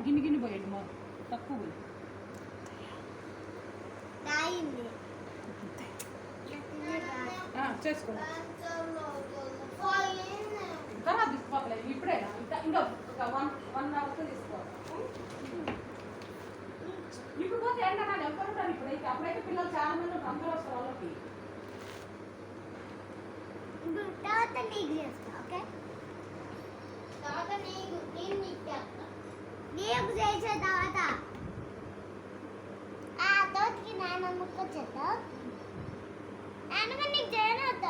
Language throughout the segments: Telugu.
గిన్ని గిన్ని పోయండి మా తక్కువ పోయి చేసుకోండి తర్వాత తీసుకోలేదు ఇప్పుడే ఇంకా ఒక 1 అవర్తో తీసుకోవాలి ఇప్పుడు పోతే ఎండకాలం ఎవరు ఉంటారు ఇప్పుడైతే అప్పుడైతే పిల్లలు చాలా మంది అందరూ వస్తారు వాళ్ళకి తర్వాత నీకు చేస్తా ఓకే తర్వాత నేను నీకు చేస్తా నీకు చేసే తర్వాత తోటికి నాన్నమ్మకు చేస్తా నాన్నమ్మ నీకు చేయనవుతా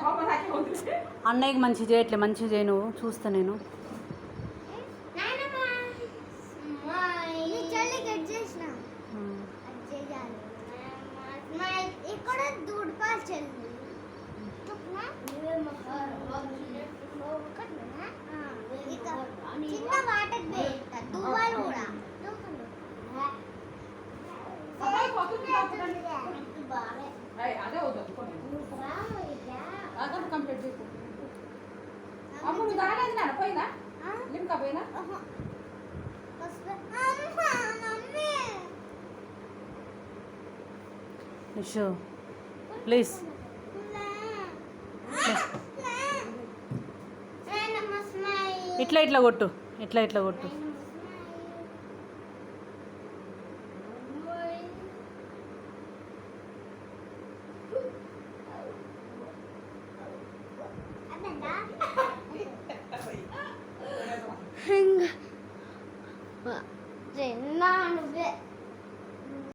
అన్నయ్యకి మంచిగా చేయట్లే మంచిగా చేయి నువ్వు చూస్తా నేను ఇక్కడ దూడ్పాలు చెల్లి చిన్న వాటర్ దువ్వాలు కూడా అదే అవుతుంది కంప్లీట్ చేసుకో అమ్మ నువ్వు తాగలేదు నాన్న పోయిందా లిమ్కా పోయినా నిషు ప్లీజ్ ఇట్లా కొట్టు ఇట్లా కొట్టు